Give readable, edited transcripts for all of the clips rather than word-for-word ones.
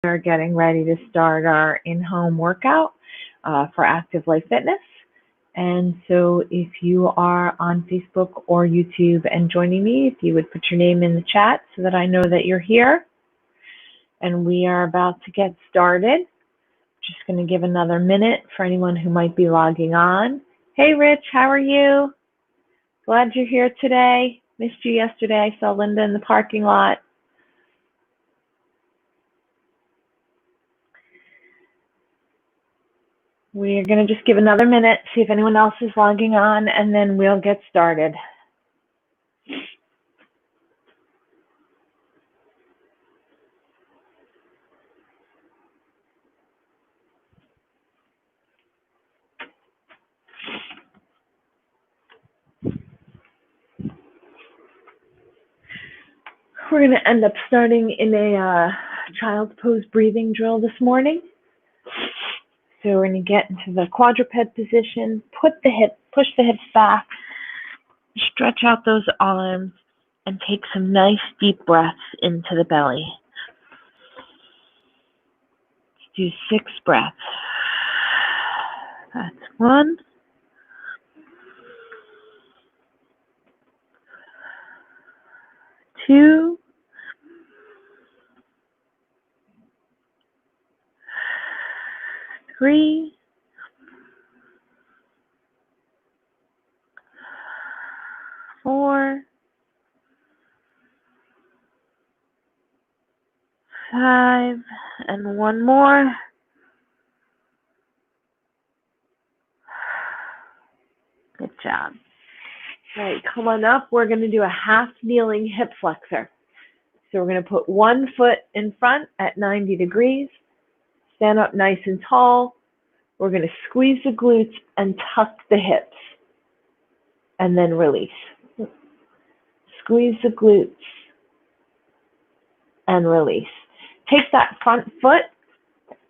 We're getting ready to start our in-home workout for Active Life Fitness. And so if you are on Facebook or YouTube and joining me, if you would put your name in the chat so that I know that you're here. And we are about to get started. Just going to give another minute for anyone who might be logging on. Hey, Rich, how are you? Glad you're here today. Missed you yesterday. I saw Linda in the parking lot. We're going to just give another minute, see if anyone else is logging on, and then we'll get started. We're going to end up starting in a child's pose breathing drill this morning. So we're going to get into the quadruped position, push the hips back, stretch out those arms, and take some nice deep breaths into the belly. Let's do 6 breaths. That's 1. 2. 3. 4. 5, and 1 more. Good job. All right, come on up. We're going to do a half kneeling hip flexor. So we're going to put one foot in front at 90 degrees. Stand up nice and tall. We're going to squeeze the glutes and tuck the hips. And then release. Squeeze the glutes and release. Take that front foot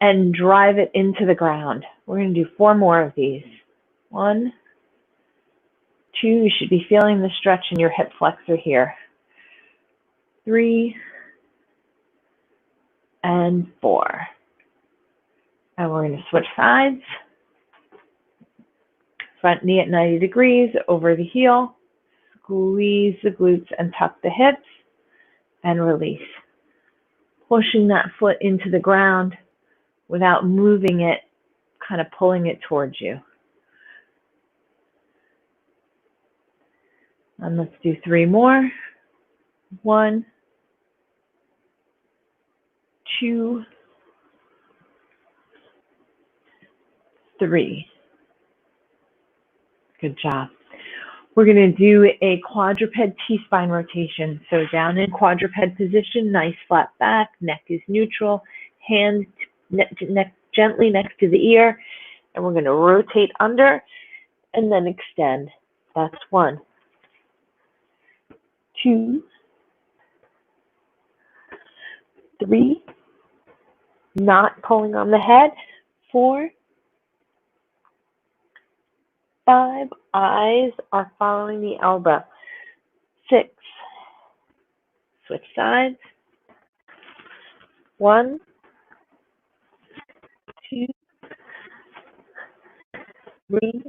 and drive it into the ground. We're going to do 4 more of these. 1, 2, you should be feeling the stretch in your hip flexor here. 3, and 4. And we're going to switch sides. Front knee at 90 degrees, over the heel. Squeeze the glutes and tuck the hips, and release. Pushing that foot into the ground without moving it, kind of pulling it towards you. And let's do 3 more. 1, 2, 3. Good job. We're going to do a quadruped T-spine rotation. So down in quadruped position, nice flat back, neck is neutral, hand neck gently next to the ear, and we're going to rotate under and then extend. That's 1, 2, 3, not pulling on the head, 4, 5, eyes are following the elbow. 6, switch sides. 1, 2, 3,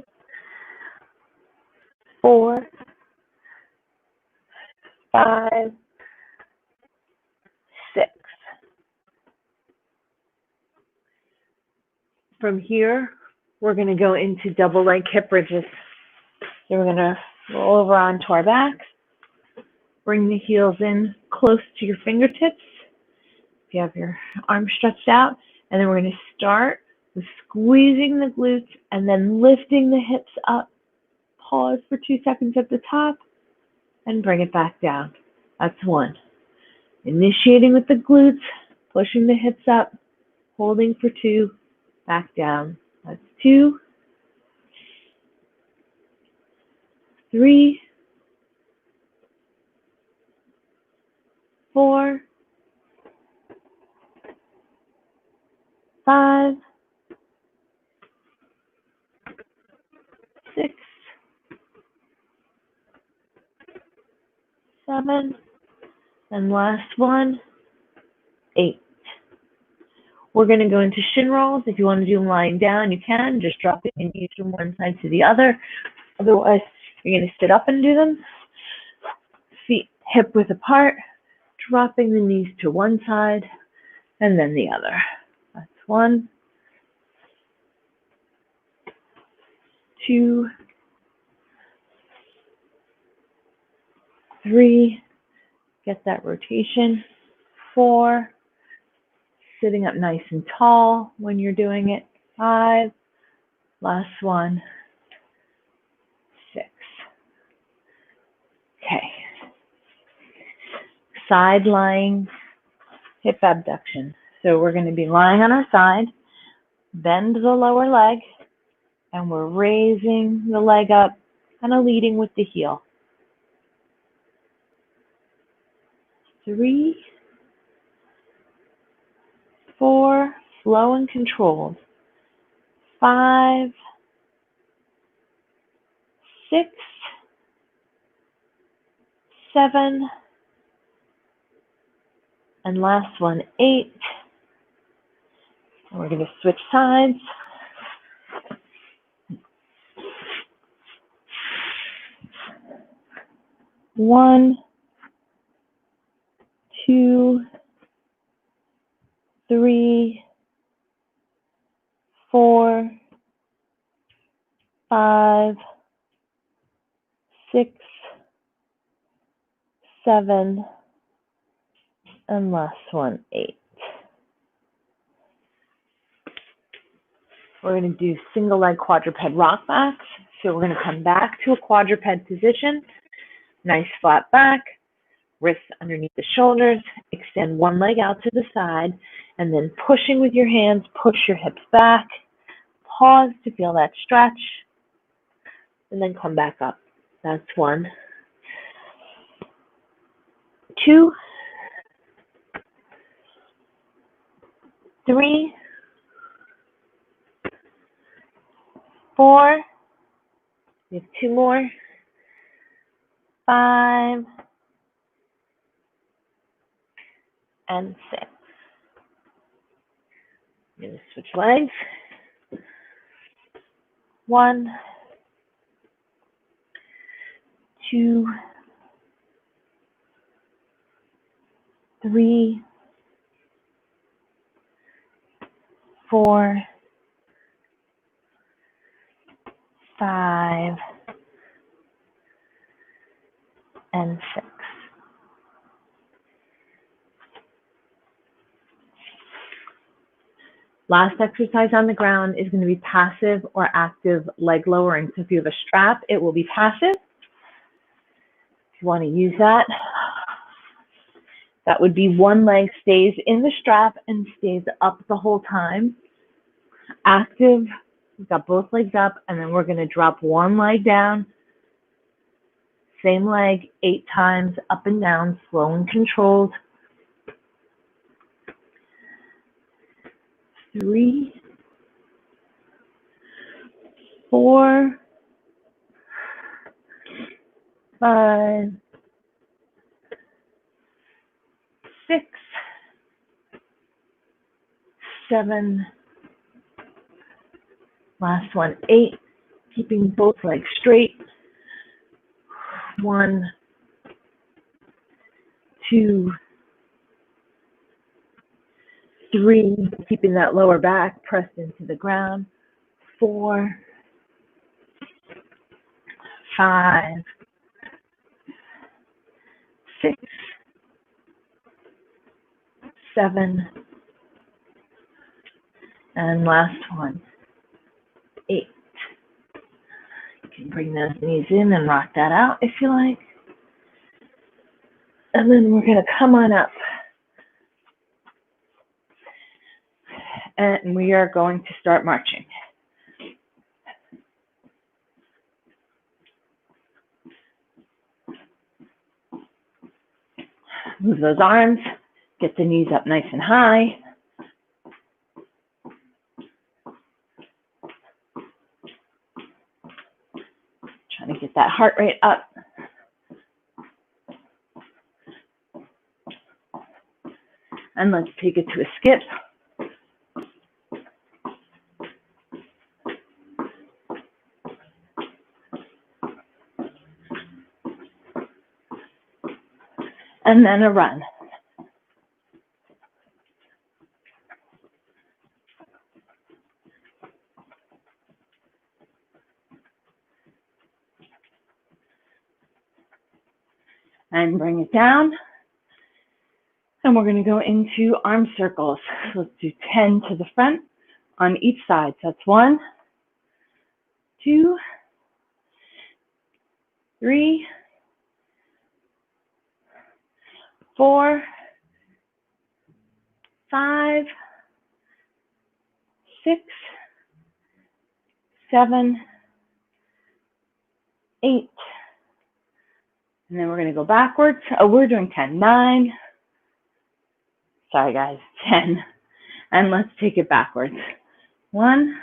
4, 5, 6. From here, we're going to go into double leg hip bridges. So we're going to roll over onto our backs, bring the heels in close to your fingertips if you have your arms stretched out, and then we're going to start with squeezing the glutes and then lifting the hips up. Pause for 2 seconds at the top and bring it back down. That's 1. Initiating with the glutes, pushing the hips up, holding for 2, back down. That's 2, 3, 4, 5, 6, 7, and last one, 8. We're going to go into shin rolls. If you want to do them lying down, you can. Just drop it in each from one side to the other. Otherwise, you're going to sit up and do them. Feet hip width apart, dropping the knees to one side and then the other. That's 1, 2, 3. Get that rotation. 4. Sitting up nice and tall when you're doing it. 5. Last one. 6. Okay. Side lying hip abduction. So we're going to be lying on our side, bend the lower leg, and we're raising the leg up, kind of leading with the heel. 3, 4, slow and controlled. 5, 6, 7, and last one, 8. And we're going to switch sides. 1, 2, 3, 4, 5, 6, 7, and last one, 8. We're going to do single leg quadruped rock backs. So we're going to come back to a quadruped position. Nice flat back, wrists underneath the shoulders, extend one leg out to the side, and then pushing with your hands, push your hips back. Pause to feel that stretch, and then come back up. That's 1, 2, 3, 4. We have 2 more. 5 and 6. I'm going to switch legs. 1, 2, 3, 4, 5, and 6. Last exercise on the ground is going to be passive or active leg lowering. So if you have a strap, it will be passive. If you want to use that, that would be one leg stays in the strap and stays up the whole time. Active, we've got both legs up, and then we're going to drop one leg down. Same leg 8 times, up and down, slow and controlled. 3, 4, 5, 6, 7, last one, 8, keeping both legs straight. 1, 2, 3, keeping that lower back pressed into the ground. 4, 5, 6, 7, and last one, 8. You can bring those knees in and rock that out if you like. And then we're going to come on up. And we are going to start marching. Move those arms, get the knees up nice and high. Trying to get that heart rate up. And let's take it to a skip. and then a run. And bring it down. And we're going to go into arm circles. So let's do 10 to the front on each side. So that's 1, 2, 3, 4, 5, 6, 7, 8. And then we're going to go backwards. Oh, we're doing 10. 9. Sorry, guys. 10. And let's take it backwards. 1,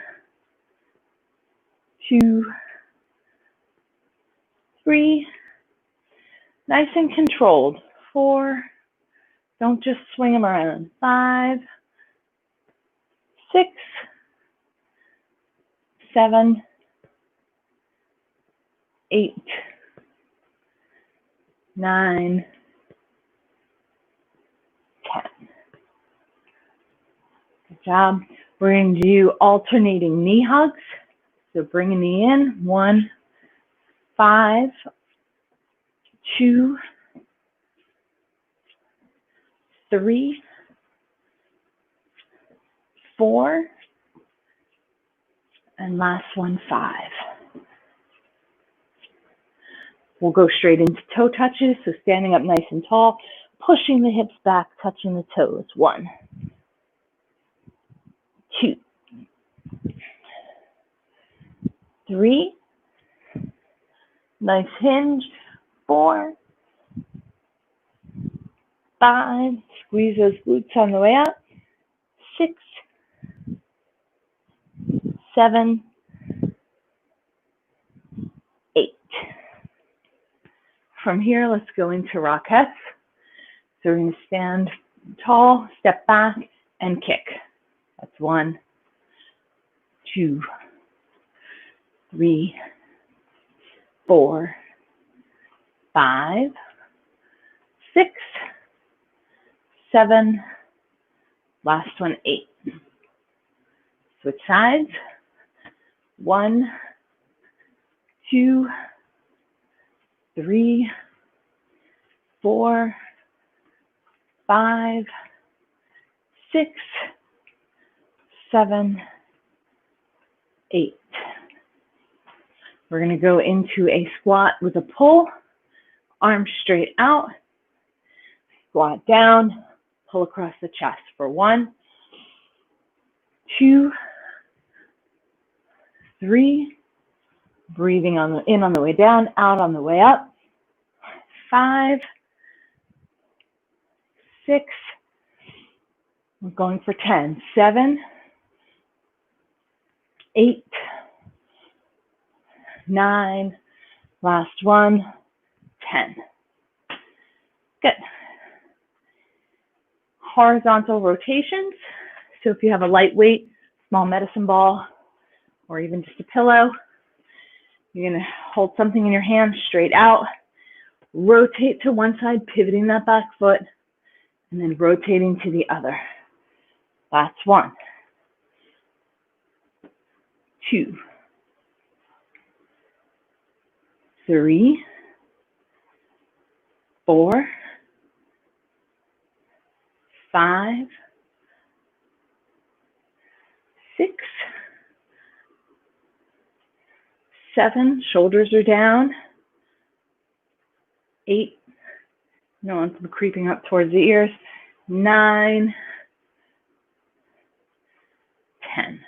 2, 3. Nice and controlled. 4. Don't just swing them around. 5, 6, 7, 8, 9, 10. Good job. We're going to do alternating knee hugs. So bring a knee in. 1, 5, 2, 3, 4, and last one, 5. We'll go straight into toe touches. So standing up nice and tall, pushing the hips back, touching the toes. 1, 2, 3, nice hinge. 4, 5, squeeze those glutes on the way up. 6, 7, 8. From here, let's go into Rockettes. So we're going to stand tall, step back, and kick. That's 1, 2, 3, 4, 5, 6, 7, last one, 8. Switch sides. 1, 2, 3, 4, 5, 6, 7, 8. We're going to go into a squat with a pull, arms straight out, squat down, pull across the chest for 1, 2, 3, breathing in on the way down, out on the way up. 5, 6, we're going for 10. 7, 8, 9, last one, 10. Good. Horizontal rotations. So if you have a lightweight, small medicine ball, or even just a pillow, you're going to hold something in your hand straight out, rotate to one side, pivoting that back foot, and then rotating to the other. That's 1, 2, 3, 4, 5, 6, 7, shoulders are down. 8, no one's creeping up towards the ears. 9, 10.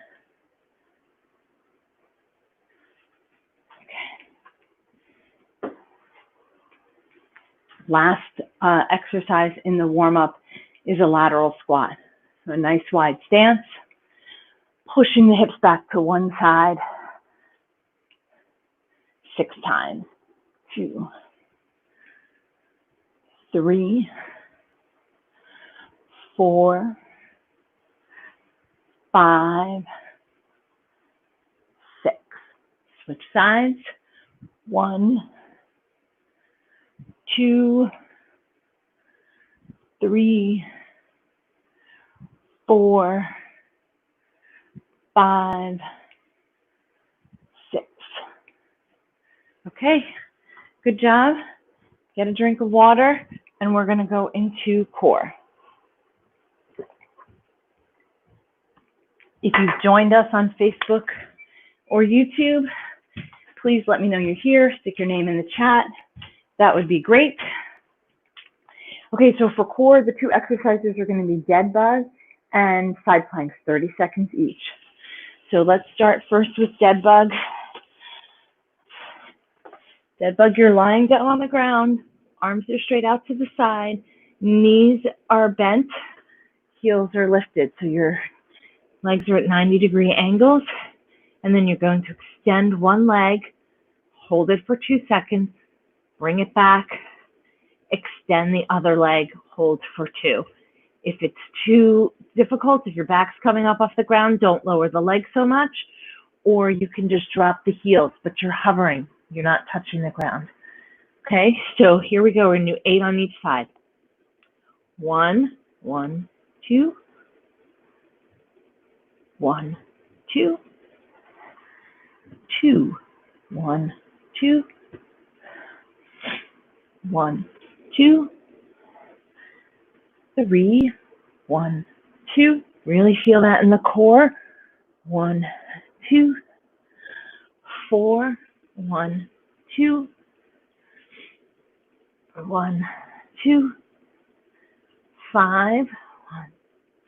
Okay. Last exercise in the warm-up is a lateral squat. So a nice wide stance, pushing the hips back to one side 6 times. 2, 3, 4, 5, 6. Switch sides. 1, 2, 3, 4, 5, 6. Okay, good job. Get a drink of water, and we're going to go into core. If you've joined us on Facebook or YouTube, please let me know you're here. Stick your name in the chat. That would be great. Okay, so for core, the 2 exercises are going to be dead bug and side planks, 30 seconds each. So let's start first with dead bug. Dead bug, you're lying down on the ground. Arms are straight out to the side. Knees are bent. Heels are lifted. So your legs are at 90-degree angles. And then you're going to extend one leg, hold it for 2 seconds, bring it back, extend the other leg, hold for 2. If it's too difficult, if your back's coming up off the ground, don't lower the leg so much, or you can just drop the heels, but you're hovering. You're not touching the ground. Okay, so here we go. We're going to do 8 on each side. 1, 1, 2. 1, 2. 2, 1, 2. 1, 2. 3, 1, 2. Really feel that in the core. 1, 2. 4, 1, 2. 1, 2. 5, 1,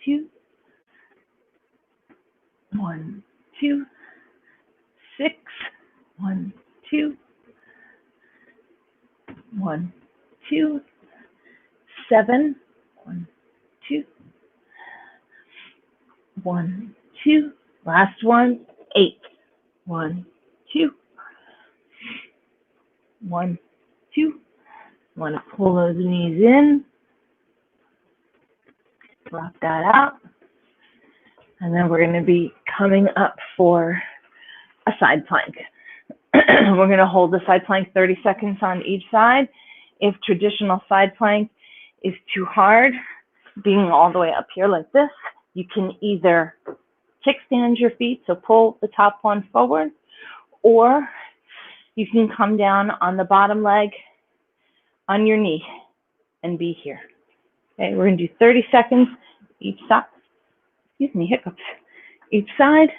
2. 1, 2. 6, 1, 2. 1, 2. 7, 1, 2. 1, 2. Last one, 8. 1, 2. 1, 2. Want to pull those knees in. Drop that out. And then we're going to be coming up for a side plank. We're going to hold the side plank 30 seconds on each side. If traditional side plank is too hard, being all the way up here like this, you can either kickstand your feet, so pull the top one forward, or you can come down on the bottom leg on your knee and be here. Okay, we're going to do 30 seconds each side. Excuse me, hiccups. Each side,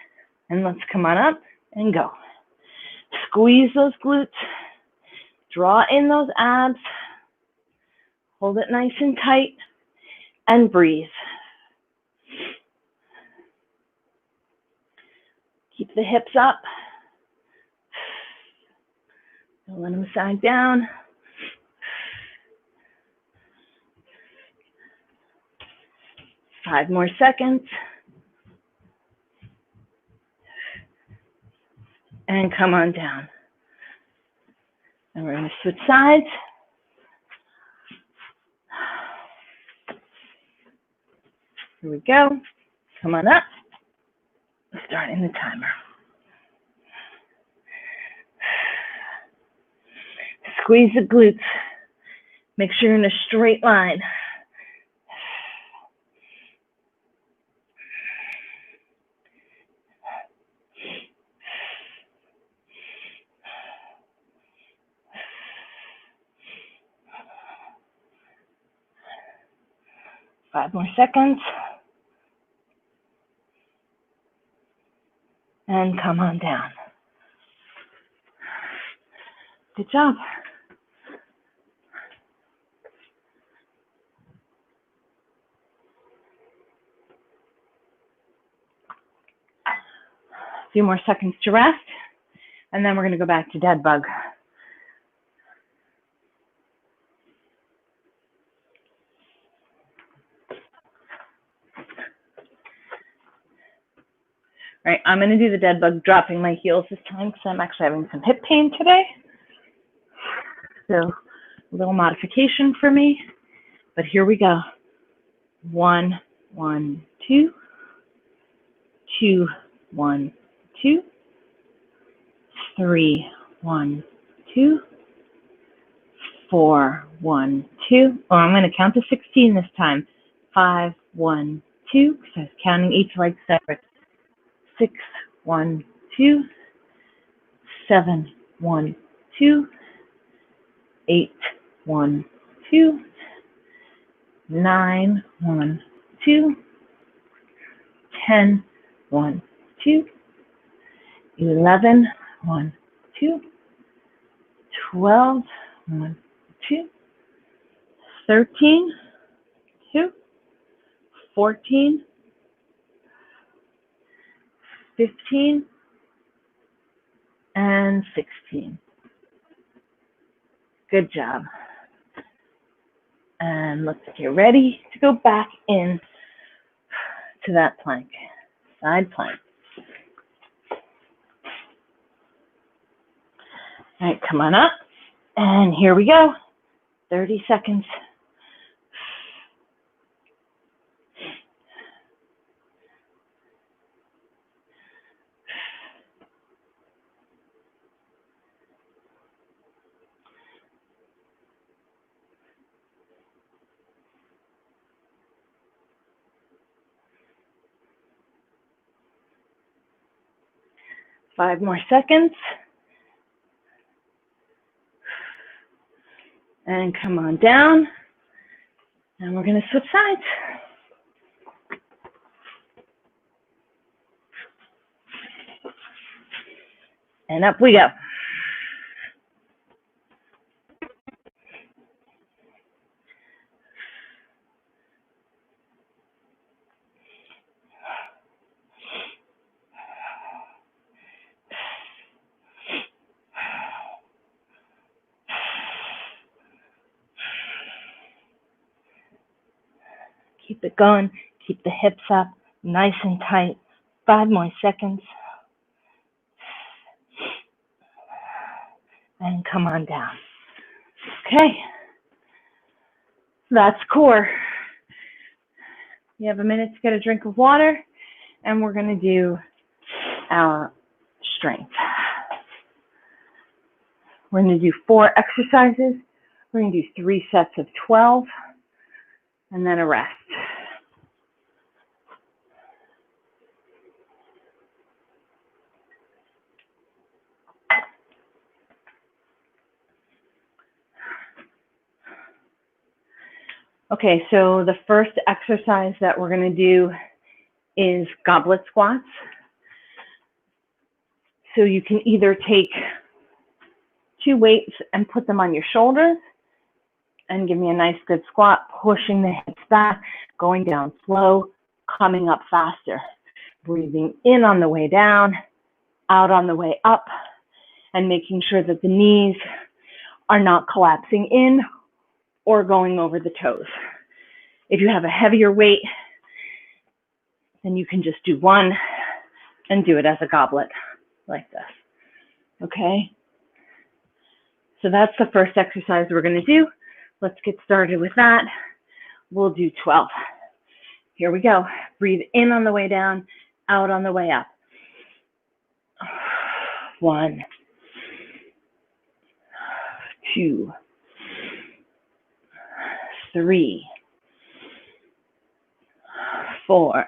and let's come on up and go. Squeeze those glutes. Draw in those abs. Hold it nice and tight, and breathe. Keep the hips up. Don't let them sag down. Five more seconds. And come on down. And we're going to switch sides. Here we go. Come on up. Starting the timer. Squeeze the glutes. Make sure you're in a straight line. Five more seconds. And come on down. Good job. A few more seconds to rest, and then we're going to go back to dead bug. All right, I'm going to do the dead bug dropping my heels this time because I'm actually having some hip pain today. So a little modification for me, but here we go. 1, 1, 2. 2, 1, 2. 3, 1, 2. 4, 1, 2. Oh, I'm going to count to 16 this time. 5, 1, 2, because I was counting each leg separate. 6, 1, 2. 7, 1, 2. 8, 1, 2. 9, 1, 2. 10, 1, 2. 11, 1, 2. 12, 1, 2. 13, 2. 14, 15, and 16. Good job. And let's get ready to go back in to that plank, side plank. All right, come on up. And here we go. 30 seconds. Five more seconds. And come on down. And we're going to switch sides. And up we go. Keep it going. Keep the hips up, nice and tight. 5 more seconds. And come on down. Okay. That's core. You have a minute to get a drink of water, and we're going to do our strength. We're going to do 4 exercises. We're going to do 3 sets of 12, and then a rest. Okay, so the first exercise that we're going to do is goblet squats. So you can either take 2 weights and put them on your shoulders and give me a nice good squat, pushing the hips back, going down slow, coming up faster. Breathing in on the way down, out on the way up, and making sure that the knees are not collapsing in or going over the toes. If you have a heavier weight, then you can just do 1 and do it as a goblet like this. Okay? So that's the first exercise we're going to do. Let's get started with that. We'll do 12. Here we go. Breathe in on the way down, out on the way up. 1, 2, 3, 4,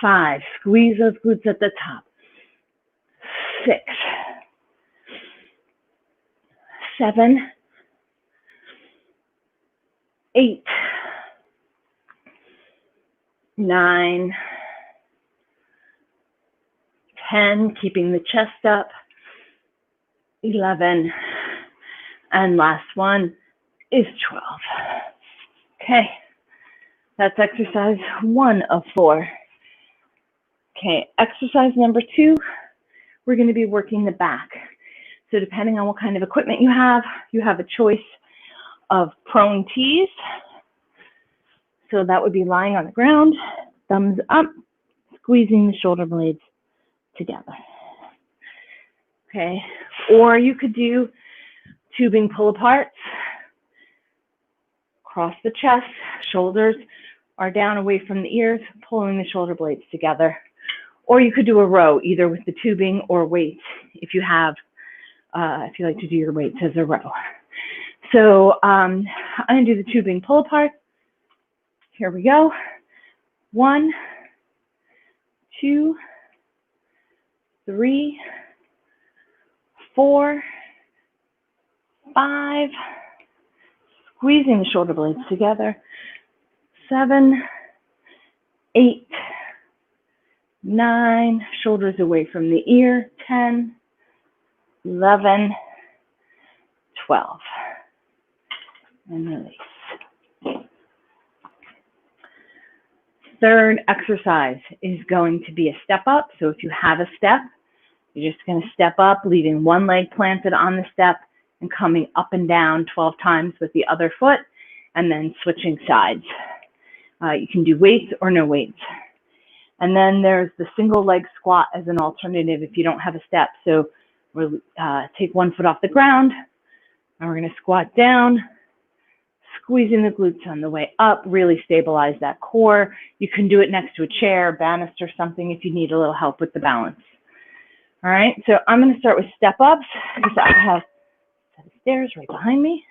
5. Squeeze those glutes at the top. 6, 7, 8, 9, 10, keeping the chest up. 11, and last one is 12. Okay, that's exercise 1 of 4. Okay, exercise number 2, we're going to be working the back. So depending on what kind of equipment you have a choice of prone tees. So that would be lying on the ground, thumbs up, squeezing the shoulder blades together. Okay, or you could do tubing pull aparts. Cross the chest, shoulders are down away from the ears, pulling the shoulder blades together. Or you could do a row, either with the tubing or weights, if you have if you like to do your weights as a row. So I'm going to do the tubing pull apart. Here we go. 1, 2, 3, 4, 5, squeezing the shoulder blades together, 7, 8, 9, shoulders away from the ear, 10, 11, 12, and release. Third exercise is going to be a step up. So if you have a step, you're just going to step up, leaving one leg planted on the step and coming up and down 12 times with the other foot, and then switching sides. You can do weights or no weights. And then there's the single leg squat as an alternative if you don't have a step. So we'll take one foot off the ground, and we're going to squat down, squeezing the glutes on the way up, really stabilize that core. You can do it next to a chair, banister, something if you need a little help with the balance. All right, so I'm going to start with step ups because I have a set of stairs right behind me.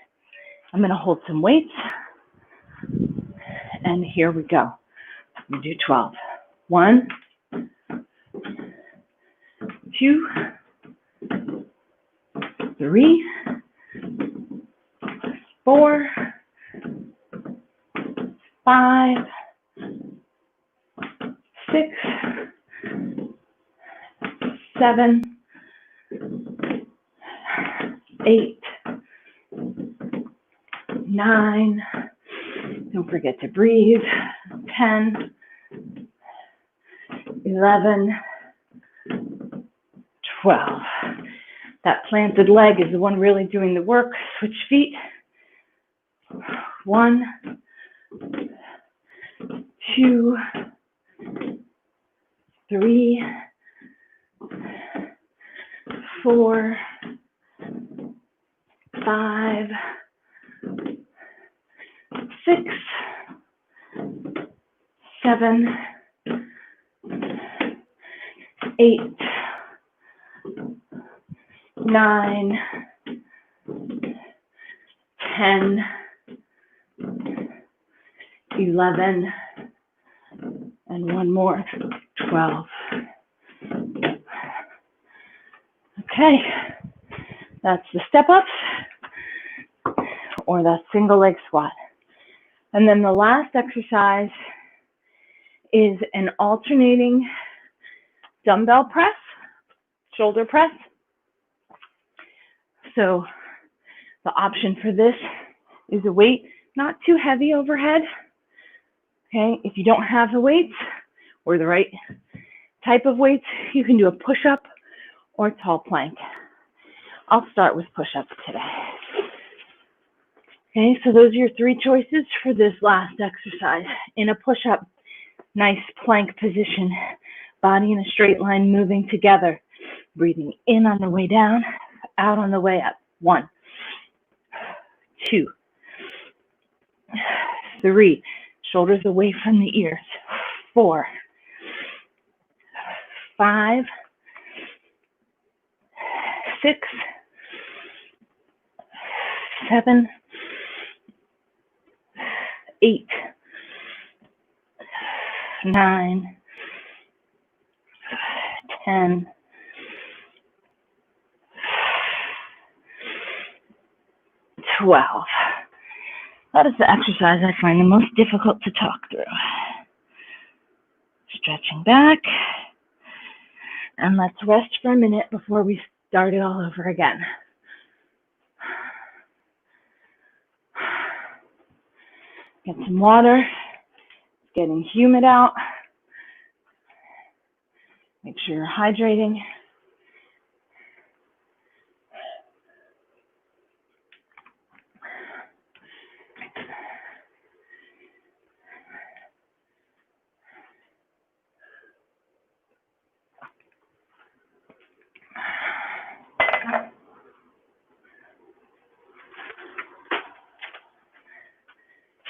I'm going to hold some weights, and here we go. I'm going to do 12. 1, 2, 3, 4, 5, 6, 7, 8, 9, don't forget to breathe, 10, 11, 12. That planted leg is the one really doing the work. Switch feet. 1, 2, 3, 4, 5, 6, 7, 8, 9, 10, 11, and one more, 12. Okay, that's the step ups or that single leg squat. And then the last exercise is an alternating dumbbell press, shoulder press. So the option for this is a weight not too heavy overhead. Okay, if you don't have the weights or the right type of weights, you can do a push-up or tall plank. I'll start with push-ups today. Okay, so those are your 3 choices for this last exercise. In a push-up, nice plank position, body in a straight line moving together, breathing in on the way down, out on the way up. 1, 2, 3, shoulders away from the ears. 4, 5, 6, 7, 8, 9, 10, 12. That is the exercise I find the most difficult to talk through. Stretching back. And let's rest for a minute before we start it all over again. Get some water. It's getting humid out. Make sure you're hydrating.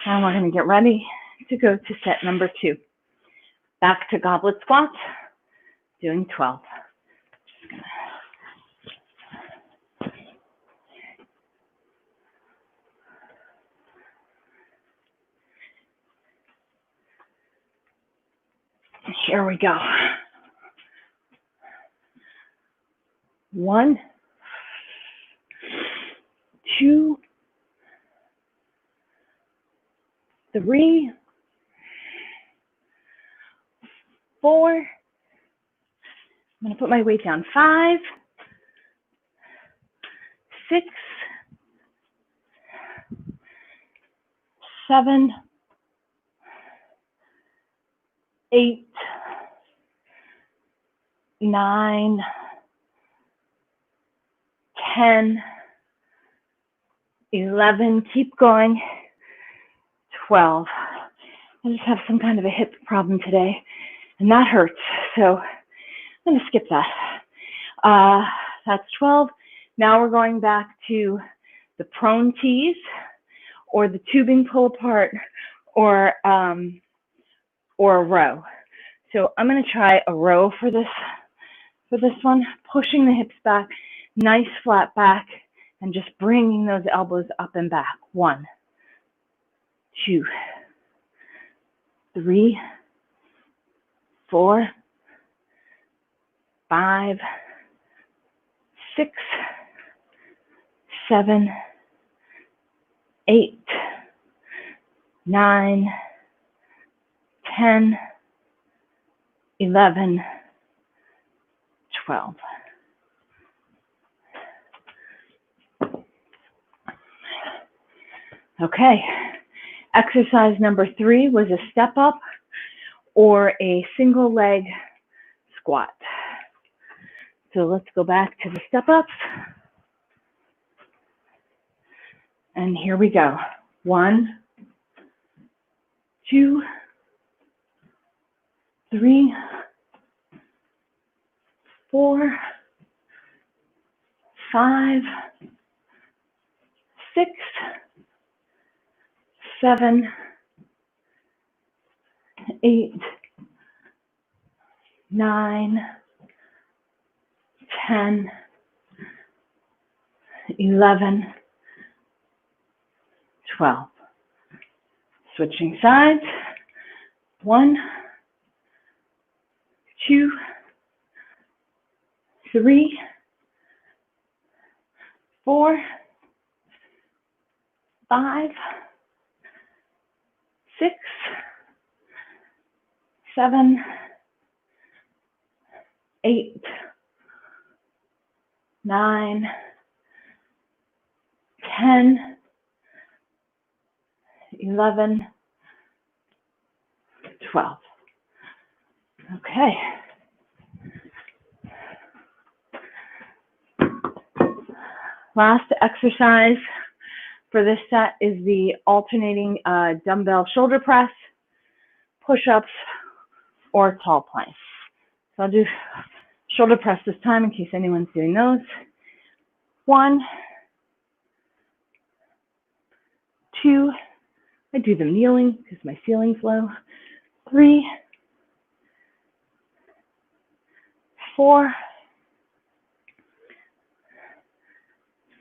Now we're going to get ready to go to set number 2. Back to goblet squats, doing 12. Just Here we go. 1, 2, 3, 4. I'm going to put my weight down. 5, 6, 7, 8, 9, 10, 11, keep going, 12. I just have some kind of a hip problem today, and that hurts, so I'm going to skip that. That's 12. Now we're going back to the prone tees, or the tubing pull apart, or a row. So I'm going to try a row for this one, pushing the hips back, nice flat back, and just bringing those elbows up and back. 1, 2, 3, 4, 5, 6, 7, 8, 9, 10, 11, 12. Okay, exercise number 3 was a step up or a single leg squat. So let's go back to the step ups. And here we go. 1, 2, 3, 4, 5, 6, 7, 8, 9, 10, 11, 12. Switching sides. 1, 2, 3, 4, 5, 6, 7, 8, 9, 10, 11, 12. Okay. Last exercise for this set is the alternating dumbbell shoulder press, push-ups, or tall planks. So I'll do shoulder press this time in case anyone's doing those. 1, 2, I do them kneeling because my ceiling's low. 3, 4,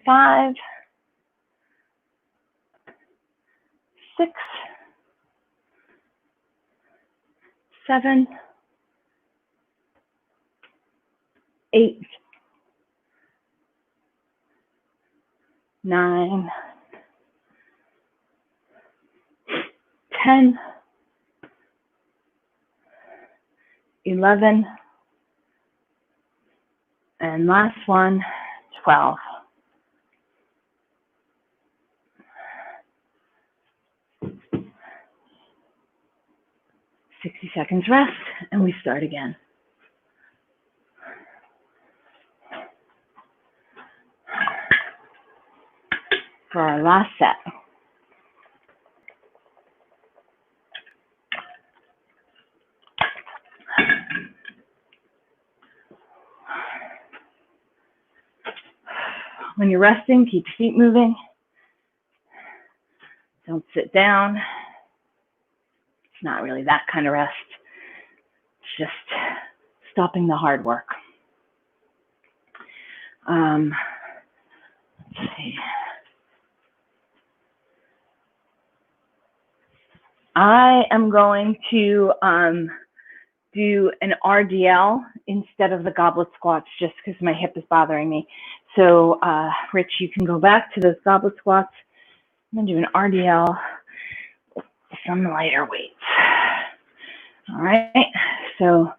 5, 6, 7, 8, 9, 10, 11, and last one, 12. "60 seconds rest, and we start again. For our last set. When you're resting, keep your feet moving. Don't sit down. It's not really that kind of rest. It's just stopping the hard work. Let's see. I am going to do an RDL instead of the goblet squats just because my hip is bothering me. So, Rich, you can go back to those goblet squats. I'm going to do an RDL with some lighter weights. All right, so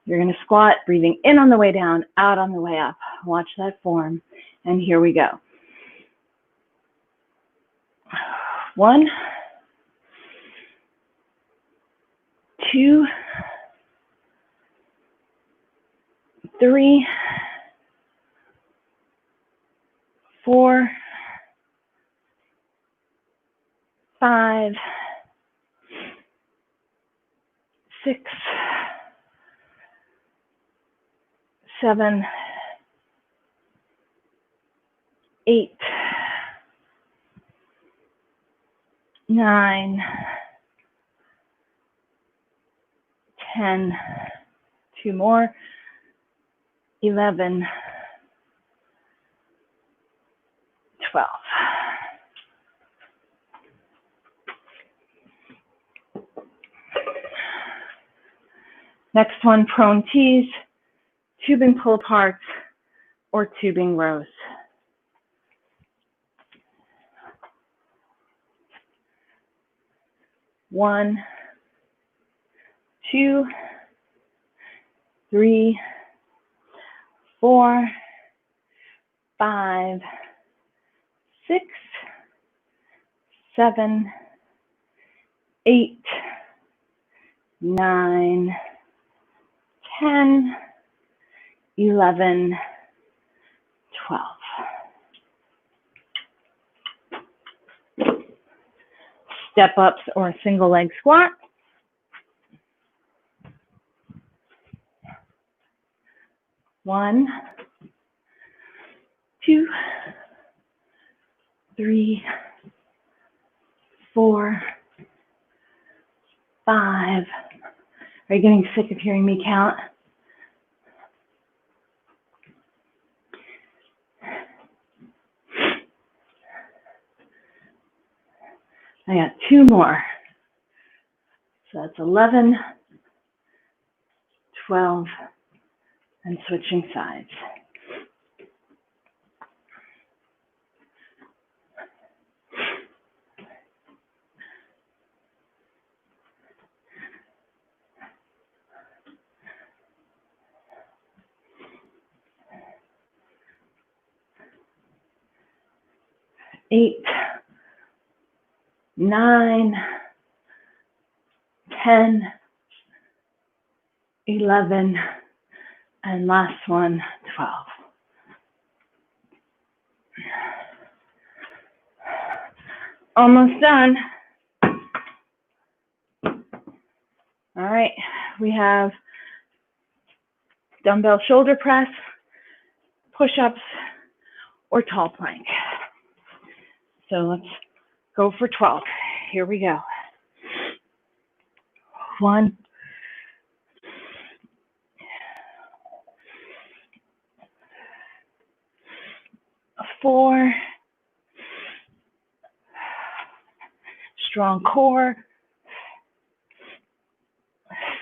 you're going to squat, breathing in on the way down, out on the way up. Watch that form, and here we go. 1, 2, 3, 4, 5, 6, 7, 8, 9, 10, 2 more, 11, 12. Next one, prone tees, tubing pull aparts, or tubing rows. 1, 2, 3, 4, 5, 6, 7, 8, 9, 10, 11, 12. Step ups or single leg squat. 1, 2, 3, 4, 5. Are you getting sick of hearing me count? I got 2 more. So that's 11, 12, and switching sides. Eight, 9, 10, 11, and last one, 12. Almost done. All right, we have dumbbell shoulder press, push-ups, or tall plank. So let's go for 12. Here we go. 1, 4, strong core,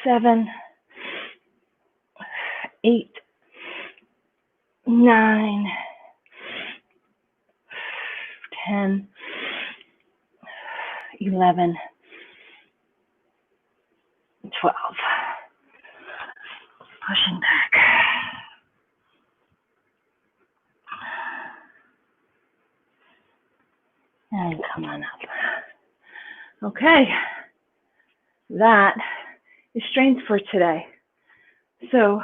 7, 8, 9, 10, 11, 12. Pushing back. And come on up. Okay, that is strength for today. So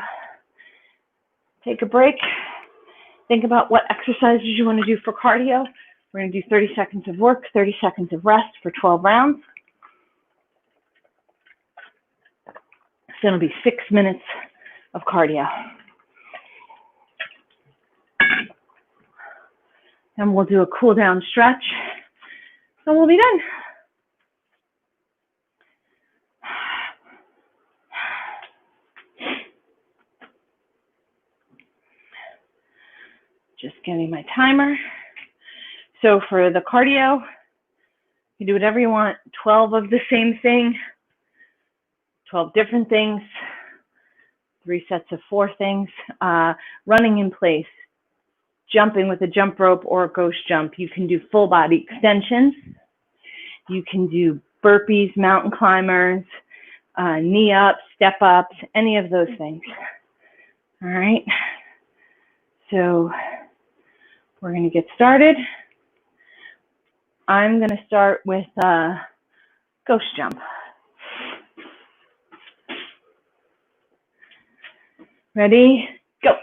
take a break. Think about what exercises you want to do for cardio. We're going to do 30 seconds of work, 30 seconds of rest for 12 rounds. So it'll be 6 minutes of cardio. And we'll do a cool down stretch, and we'll be done. Just getting my timer. So for the cardio, you do whatever you want, 12 of the same thing, 12 different things. 3 sets of 4 things. Running in place, jumping with a jump rope or a ghost jump. You can do full body extensions. You can do burpees, mountain climbers, knee ups, step ups, any of those things. All right. So we're going to get started. I'm going to start with ghost jump. Ready? Go.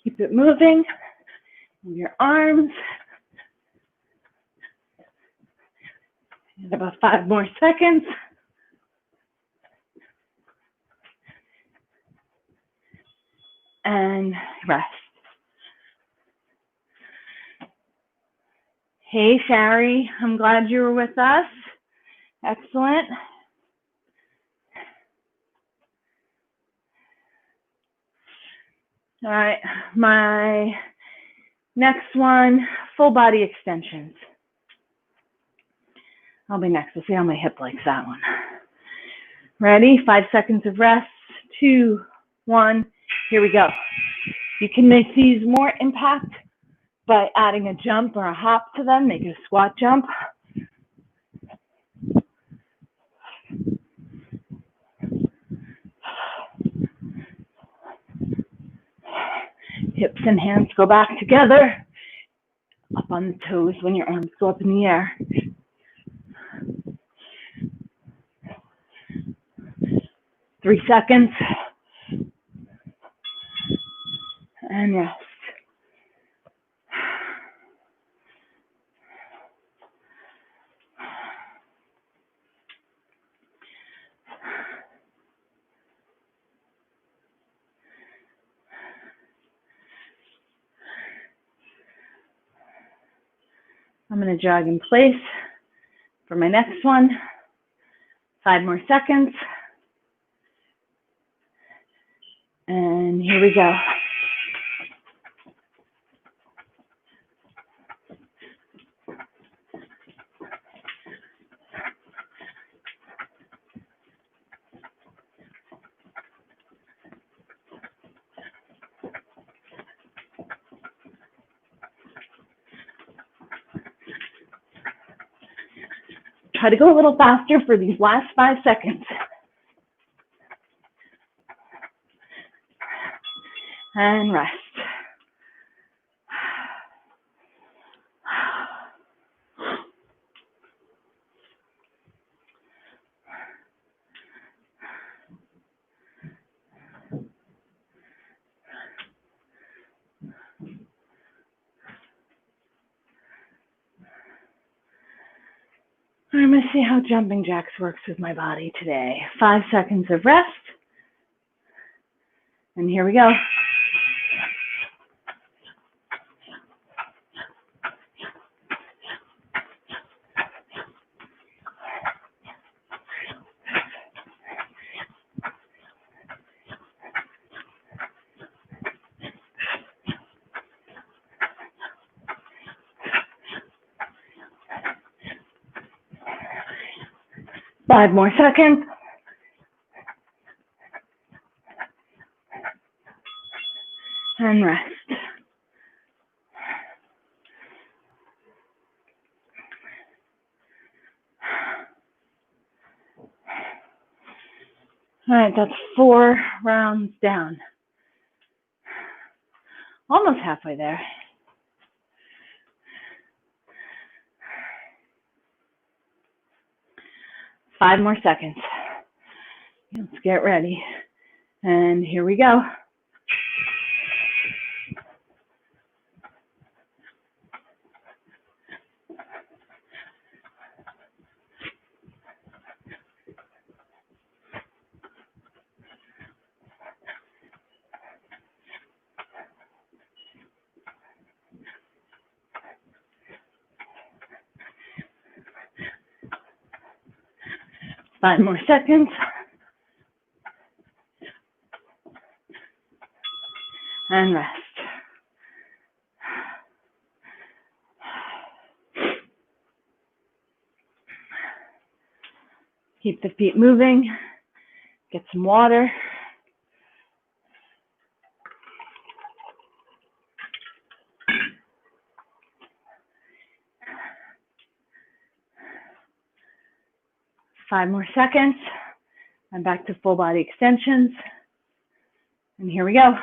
Keep it moving. Move your arms. And about 5 more seconds. And rest. Hey, Shari, I'm glad you were with us. Excellent. All right, my next one, full body extensions. I'll be next. We'll see how my hip likes that one. Ready? 5 seconds of rest. 2, 1. Here we go. You can make these more impact by adding a jump or a hop to them. Make it a squat jump. Hips and hands go back together. Up on the toes when your arms go up in the air. 3 seconds. And rest. I'm going to jog in place for my next one. 5 more seconds. And here we go. Try to go a little faster for these last 5 seconds. And rest. I'm going to see how jumping jacks works with my body today. 5 seconds of rest. And here we go. Five more seconds. And rest. All right, that's 4 rounds down. Almost halfway there. Five more seconds. Let's get ready. And here we go. Five more seconds. and rest. Keep the feet moving. Get some water. Five more seconds. I'm back to full body extensions. And here we go.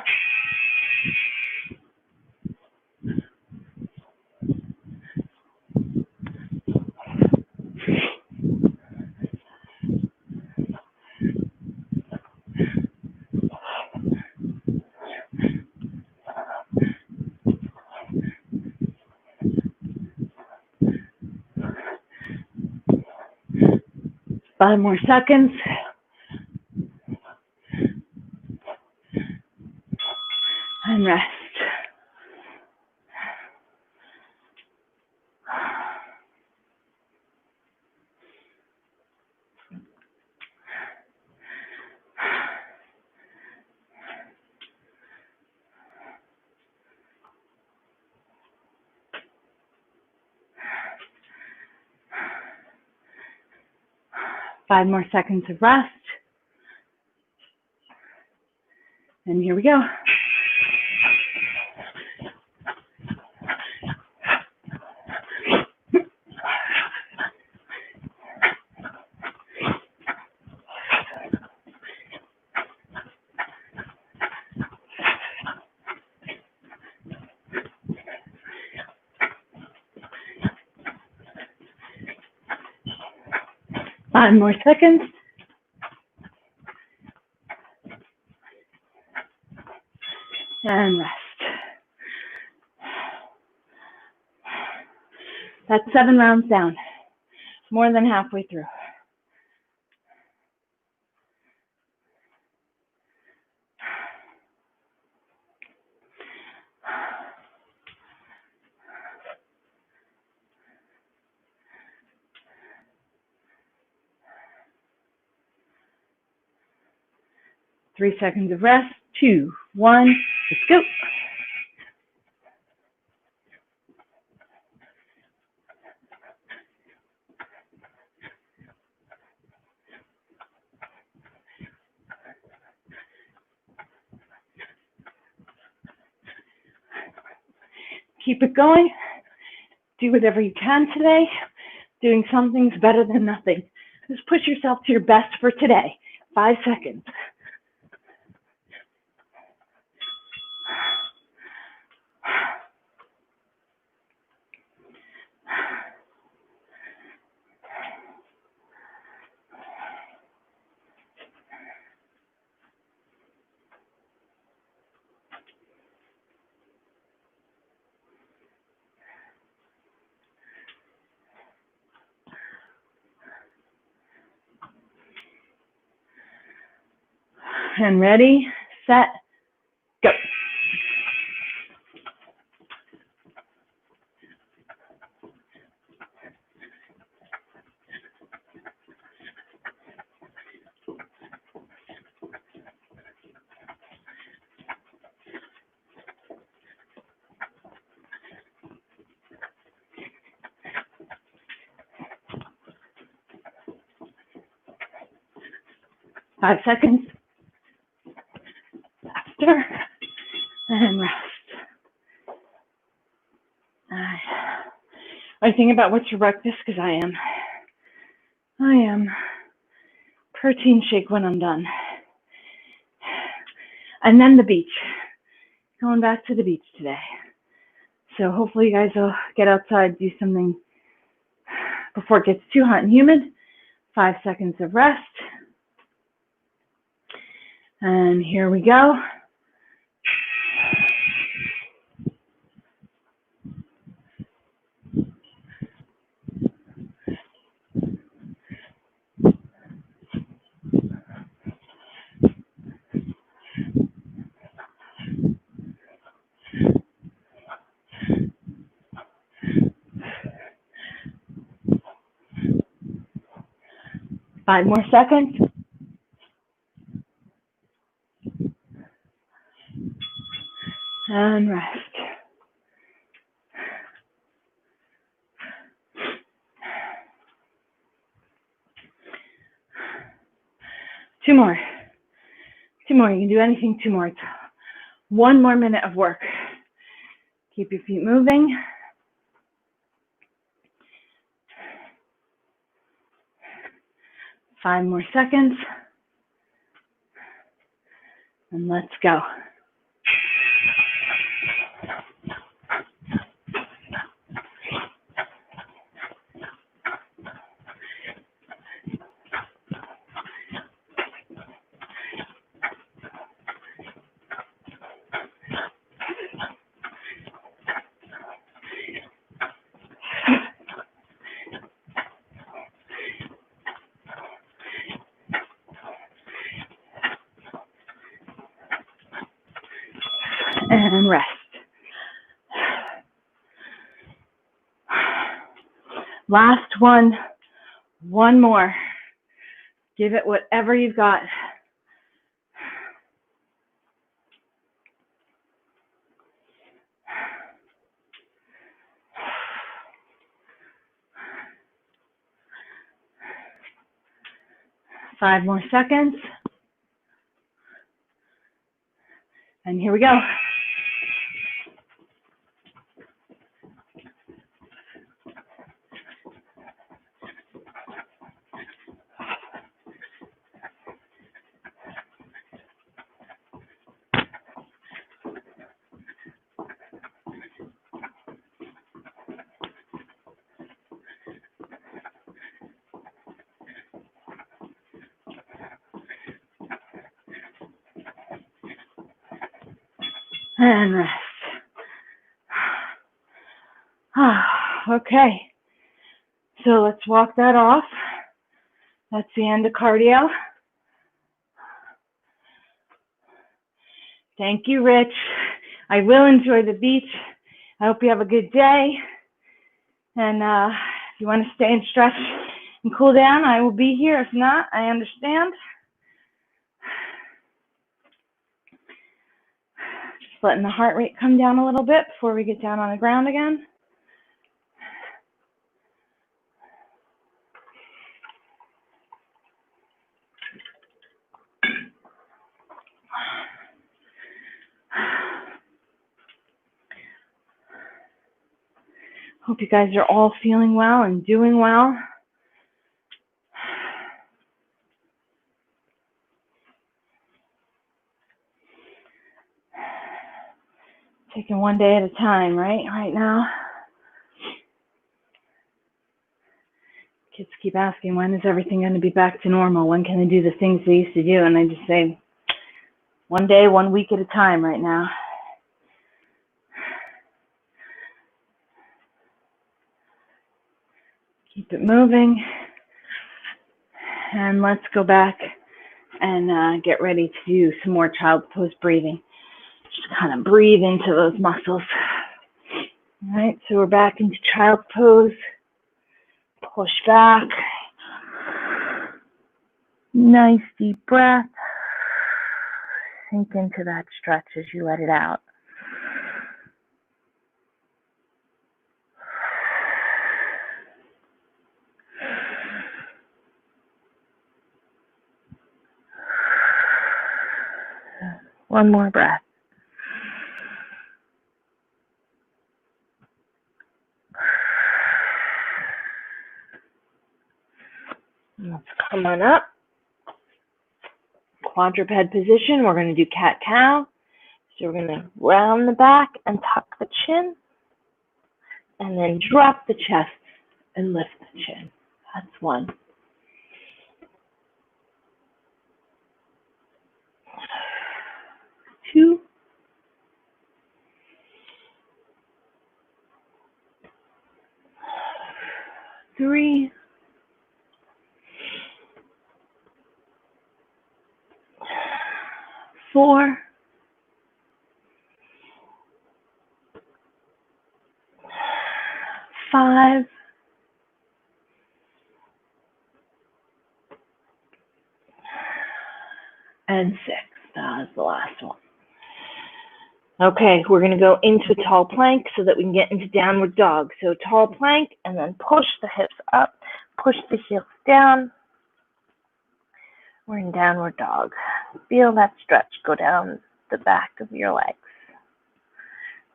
Five more seconds. And rest. Five more seconds of rest. And here we go. Five more seconds. And rest. That's 7 rounds down. More than halfway through. Three seconds of rest. 2, 1, let's go. Keep it going. Do whatever you can today. Doing something's better than nothing. Just push yourself to your best for today. 5 seconds. And ready, set, go. Five seconds. After. And rest. Are you thinking about what's your breakfast? Because I am. Protein shake when I'm done. And then the beach. Going back to the beach today. So hopefully you guys will get outside, do something before it gets too hot and humid. 5 seconds of rest. And here we go. Five more seconds. And rest. Two more. Two more. You can do anything. Two more. It's 1 more minute of work. Keep your feet moving. Five more seconds. And let's go. And rest. Last one. One more. Give it whatever you've got. Five more seconds. And here we go. And rest. Okay. So let's walk that off. That's the end of cardio. Thank you, Rich. I will enjoy the beach. I hope you have a good day. And if you want to stay and stretch and cool down, I will be here. If not, I understand. Just letting the heart rate come down a little bit before we get down on the ground again. Hope you guys are all feeling well and doing well. Taking one day at a time, right now. Kids keep asking, when is everything going to be back to normal? When can they do the things they used to do? And I just say, one day, 1 week at a time right now. Keep it moving. And let's go back and get ready to do some more child's pose breathing. Just kind of breathe into those muscles. All right, so we're back into child's pose. Push back. Nice deep breath. Sink into that stretch as you let it out. One more breath. Let's come on up. Quadruped position. We're going to do cat-cow. So we're going to round the back and tuck the chin. And then drop the chest and lift the chin. That's one. Two. Three. 4. 5. 6. That was the last one. Okay, we're going to go into a tall plank so that we can get into downward dog. So tall plank, and then push the hips up, push the heels down. We're in downward dog. Feel that stretch go down the back of your legs.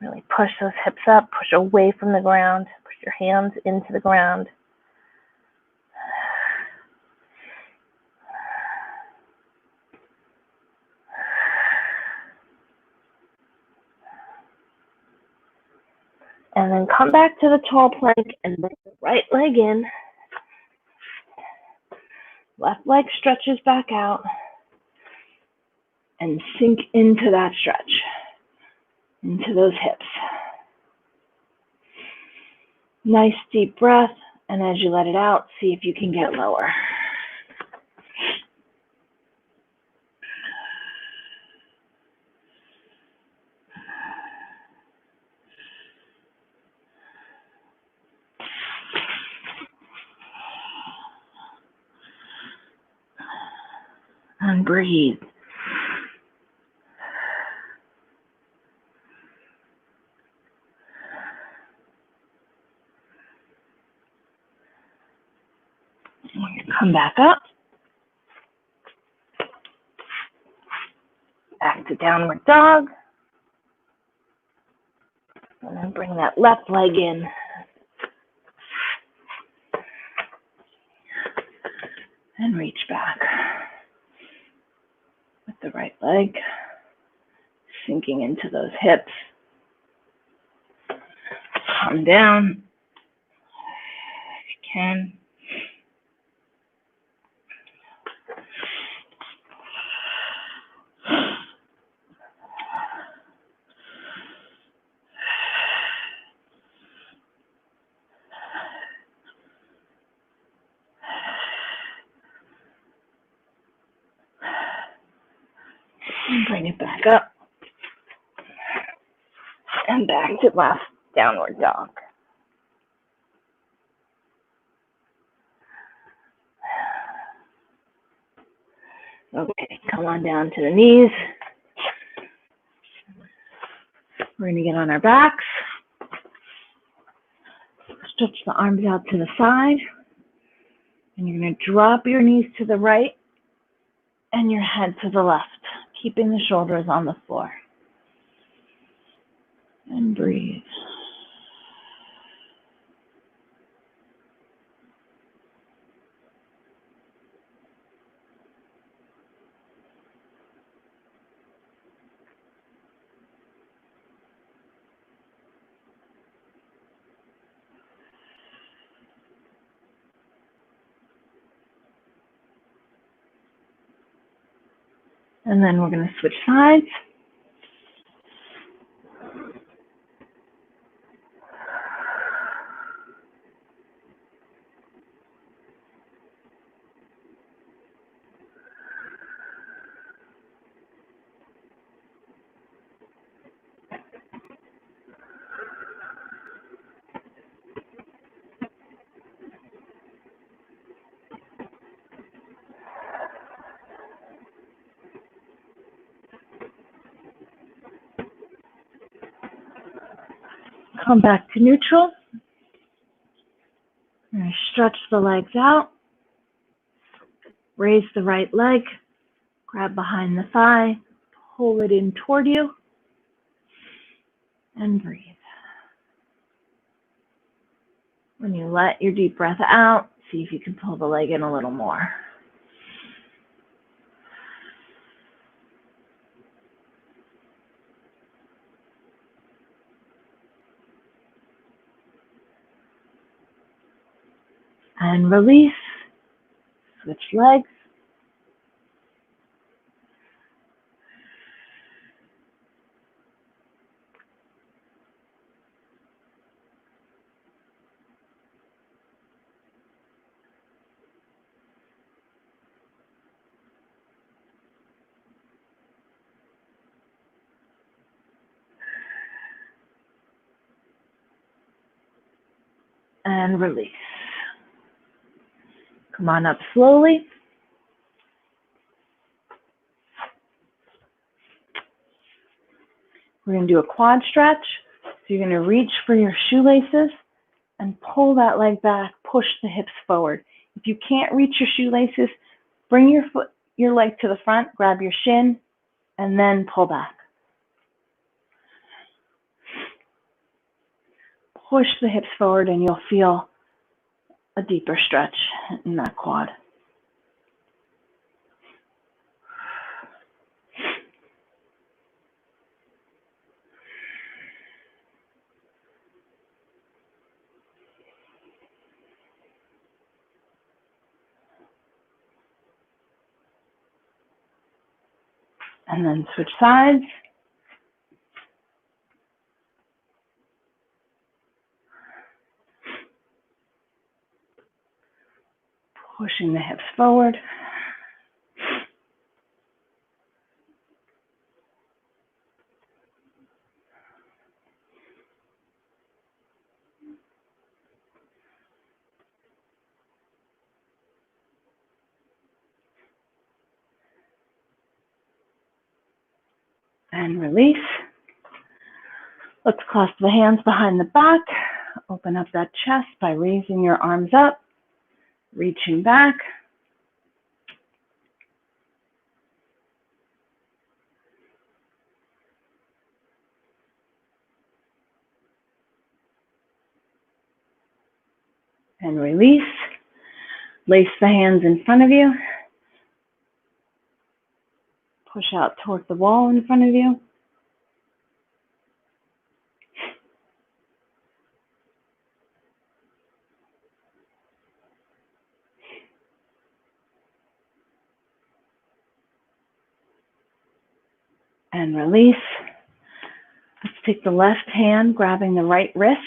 Really push those hips up, push away from the ground, push your hands into the ground. And then come back to the tall plank and bring the right leg in. Left leg stretches back out. And sink into that stretch, into those hips. Nice deep breath, and as you let it out, see if you can get lower. And breathe. Come back up. Back to downward dog. And then bring that left leg in. And reach back. With the right leg. Sinking into those hips. Come down. If you can. And bring it back up. And back to last downward dog. Okay, come on down to the knees. We're going to get on our backs. Stretch the arms out to the side. And you're going to drop your knees to the right and your head to the left, keeping the shoulders on the floor. And breathe. And then we're going to switch sides. Come back to neutral. And stretch the legs out. Raise the right leg. Grab behind the thigh. Pull it in toward you. And breathe. When you let your deep breath out, see if you can pull the leg in a little more. And release. Switch legs. And release. Come on up slowly. We're going to do a quad stretch. So you're going to reach for your shoelaces and pull that leg back, push the hips forward. If you can't reach your shoelaces, bring your leg to the front, grab your shin, and then pull back. Push the hips forward and you'll feel a deeper stretch in that quad. And then switch sides. Pushing the hips forward. And release. Let's clasp the hands behind the back. Open up that chest by raising your arms up, reaching back. And release. Lace the hands in front of you. Push out toward the wall in front of you. And release. Let's take the left hand, grabbing the right wrist,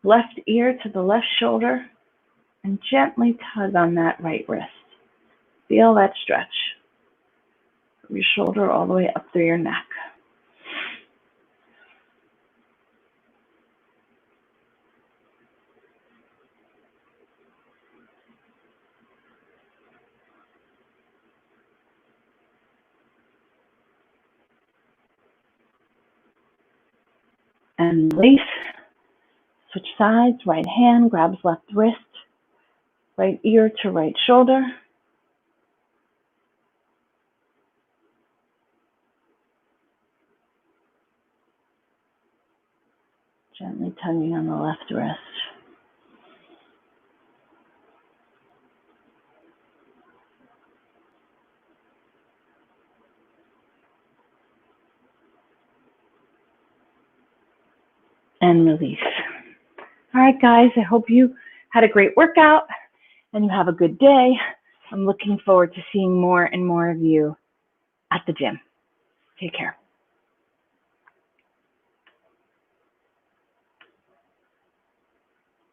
left ear to the left shoulder, and gently tug on that right wrist. Feel that stretch from your shoulder all the way up through your neck. And release. Switch sides, right hand grabs left wrist, right ear to right shoulder. Gently tugging on the left wrist. And release. All right, guys, I hope you had a great workout and you have a good day. I'm looking forward to seeing more and more of you at the gym. Take care.